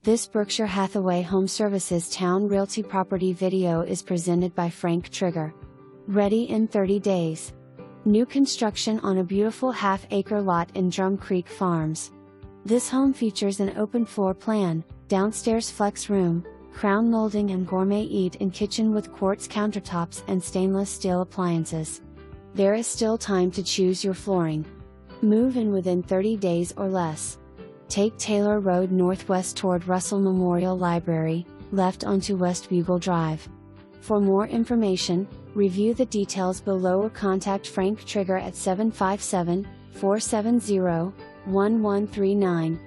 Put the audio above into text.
This Berkshire Hathaway HomeServices Towne Realty property video is presented by Trygar. Ready in 30 days. New construction on a beautiful half-acre lot in Drum Creek Farms. This home features an open floor plan, downstairs flex room, crown molding and gourmet eat-in kitchen with quartz countertops and stainless steel appliances. There is still time to choose your flooring. Move in within 30 days or less. Take Taylor Road northwest toward Russell Memorial Library, left onto West Bugle Drive. For more information, review the details below or contact Trygar at 757-470-1139.